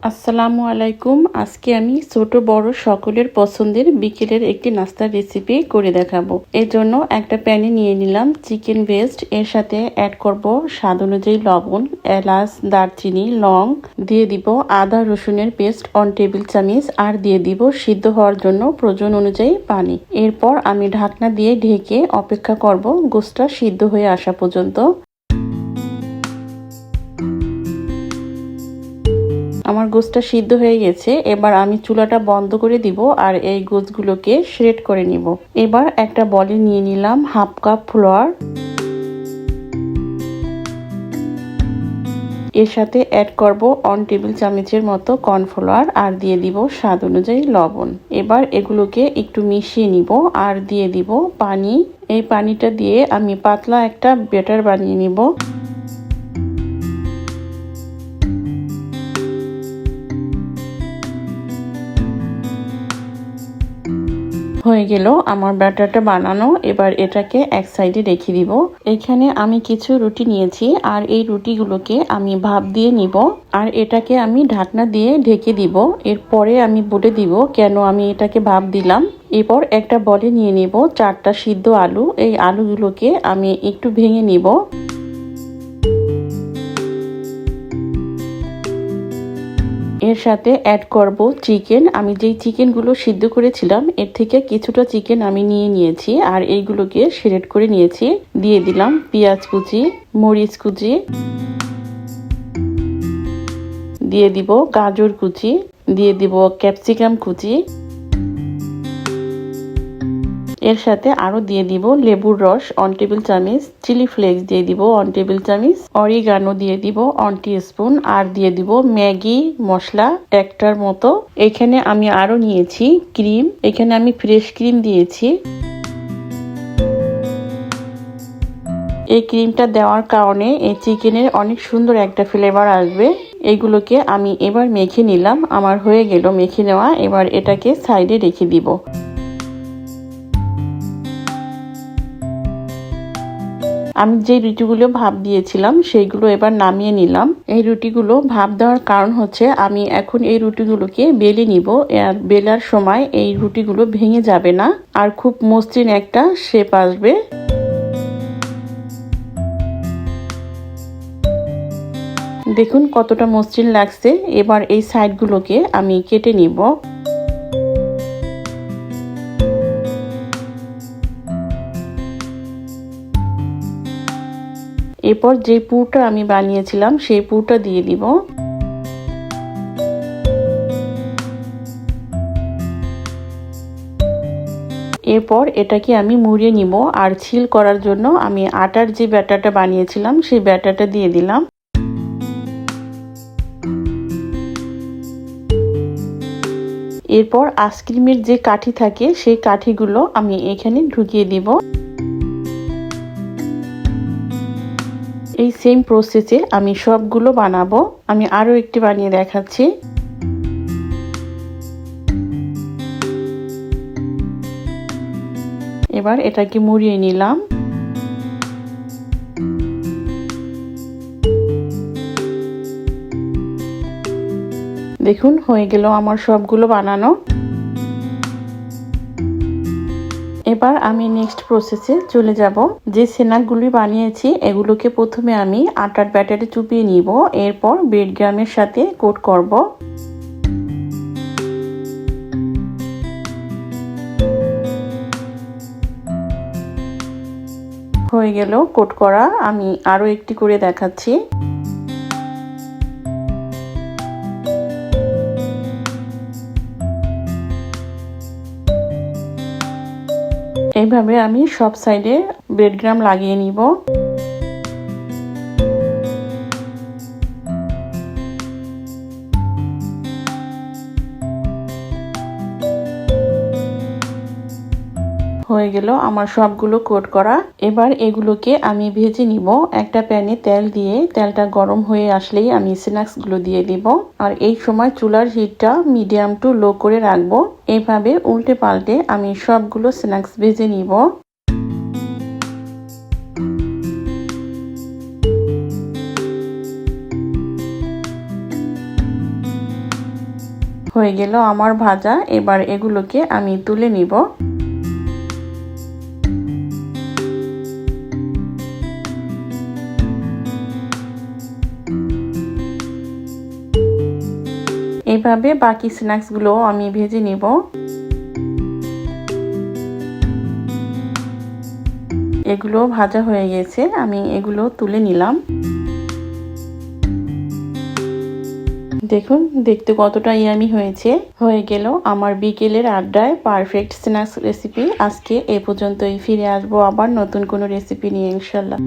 আসসালামু আলাইকুম। আজকে আমি ছোট বড় সকলের পছন্দের বিকেলের একটি নাস্তার রেসিপি করে দেখাবো। এর জন্য একটা প্যানে নিয়ে নিলাম চিকেন ব্রেস্ট, এর সাথে অ্যাড করব স্বাদ অনুযায়ী লবণ, এলাচ, দারচিনি, লং, দিয়ে দিব আদা রসুনের পেস্ট 1 টেবিল চামচ, আর দিয়ে দিব সিদ্ধ হওয়ার জন্য প্রয়োজন অনুযায়ী পানি। এরপর আমি ঢাকনা দিয়ে ঢেকে অপেক্ষা করব গোশতটা সিদ্ধ হয়ে আসা পর্যন্ত। আমার গোশতটা সিদ্ধ হয়ে গেছে, এবার আমি চুলাটা বন্ধ করে দিব আর এই গোশগুলোকে শ্রেড করে নিব। এবার একটা বলে নিয়ে নিলাম হাফ কাপ ফ্লাওয়ার, এর সাথে অ্যাড করব 1 টেবিল চামচের মতো কর্নফ্লাওয়ার, আর দিয়ে দিব স্বাদ অনুযায়ী লবণ। এবার এগুলোকে একটু মিশিয়ে নিব আর দিয়ে দিব পানি। এই পানিটা দিয়ে আমি পাতলা একটা ব্যাটার বানিয়ে নিব। হয়ে গেল আমার ব্যাটারটা বানানো। এবার এটাকে এক সাইডে রেখে দিব। এখানে আমি কিছু রুটি নিয়েছি আর এই রুটিগুলোকে আমি ভাপ দিয়ে নিব, আর এটাকে আমি ঢাকনা দিয়ে ঢেকে দিব। এরপরে আমি বলে দিব কেন আমি এটাকে ভাপ দিলাম। এরপর একটা বলে নিয়ে নিব 4টা সিদ্ধ আলু। এই আলুগুলোকে আমি একটু ভেঙে নিব। এর সাথে অ্যাড করব চিকেন। আমি যেই চিকেনগুলো সিদ্ধ করেছিলাম এর থেকে কিছুটা চিকেন আমি নিয়ে নিয়েছি আর এইগুলোকে শ্রেড করে নিয়েছি। দিয়ে দিলাম পেঁয়াজ কুচি, মরিচ কুচি, দিয়ে দিব গাজর কুচি, দিয়ে দিব ক্যাপসিকাম কুচি, এর সাথে আরো দিয়ে দিব লেবুর রস 1 টেবিল চামচ, চিলি ফ্লেক্স দিয়ে দিব 1 টেবিল চামচ, অরিগানো দিয়ে দিব 1 টিস্পুন, আর দিয়ে দিব ম্যাগি মশলা একটার মতো। এখানে আমি আরো নিয়েছি ক্রিম, এখানে আমি ফ্রেশ ক্রিম দিয়েছি। এই ক্রিমটা দেওয়ার কারণে এই চিকেনের অনেক সুন্দর একটা ফ্লেভার আসবে। এইগুলোকে আমি এবার মেখে নিলাম। আমার হয়ে গেল মেখে নেওয়া। এবার এটাকে সাইডে রেখে দিব। আমি যে রুটিগুলো ভাপ দিয়েছিলাম সেইগুলো এবার নামিয়ে নিলাম। এই রুটিগুলো ভাপ দেওয়ার কারণ হচ্ছে আমি এখন এই রুটিগুলোকে বেলে নিব। আর বেলার সময় এই রুটিগুলো ভেঙে যাবে না আর খুব মসৃণ একটা শেপ আসবে। দেখুন কতটা মসৃণ লাগছে। এবার এই সাইডগুলোকে আমি কেটে নিব। এরপর যে পুরটা আমি বানিয়েছিলাম সেই পুরটা দিয়ে দিব। এরপর এটাকে আমি মুড়িয়ে নিব আর ছিল করার জন্য আমি আটার যে ব্যাটারটা বানিয়েছিলাম সেই ব্যাটারটা দিয়ে দিলাম। এরপর আইসক্রিমের যে কাঠি থাকে সেই কাঠিগুলো আমি এখানে ঢুকিয়ে দিব। এই সেম প্রসেসে আমি সবগুলো বানাবো। আমি আরো একটি বানিয়ে দেখাচ্ছি। এবার এটাকে মুড়িয়ে নিলাম। দেখুন হয়ে গেল আমার সবগুলো বানানো। এবার আমি নেক্সট প্রসেসে চলে যাব। যে স্ন্যাকগুলি বানিয়েছি এগুলোকে প্রথমে আমি আটার ব্যাটারে চুপিয়ে নিব, এরপর ব্রেড ক্রাম্বের সাথে কোট করব। হয়ে গেল কোট করা। আমি আরো একটি করে দেখাচ্ছি। এইভাবে আমি সব সাইডে ব্রেড ক্রাম্ব লাগিয়ে নিব। হয়ে গেল আমার সবগুলো কোট করা। এবার এগুলোকে আমি ভেজে নিব। একটা প্যানে তেল দিয়ে তেলটা গরম হয়ে আসলেই আমি স্ন্যাক্সগুলো দিয়ে দিব। আর এই সময় চুলার হিটটা মিডিয়াম টু লো করে রাখবো। এইভাবে উল্টে পাল্টে আমি সবগুলো স্ন্যাক্স ভেজে নিব। হয়ে গেল আমার ভাজা। এবার এগুলোকে আমি তুলে নিব। এইভাবে বাকি স্ন্যাক্সগুলো আমি ভেজে নিব। এগুলো ভাজা হয়ে গেছে, আমি এগুলো তুলে নিলাম। দেখুন দেখতে কতটা ইয়ামি হয়েছে। হয়ে গেল আমার বিকেলের আড্ডায় পারফেক্ট স্ন্যাক্স রেসিপি। আজকে এ পর্যন্তই, ফিরে আসবো আবার নতুন কোনো রেসিপি নিয়ে ইনশাল্লাহ।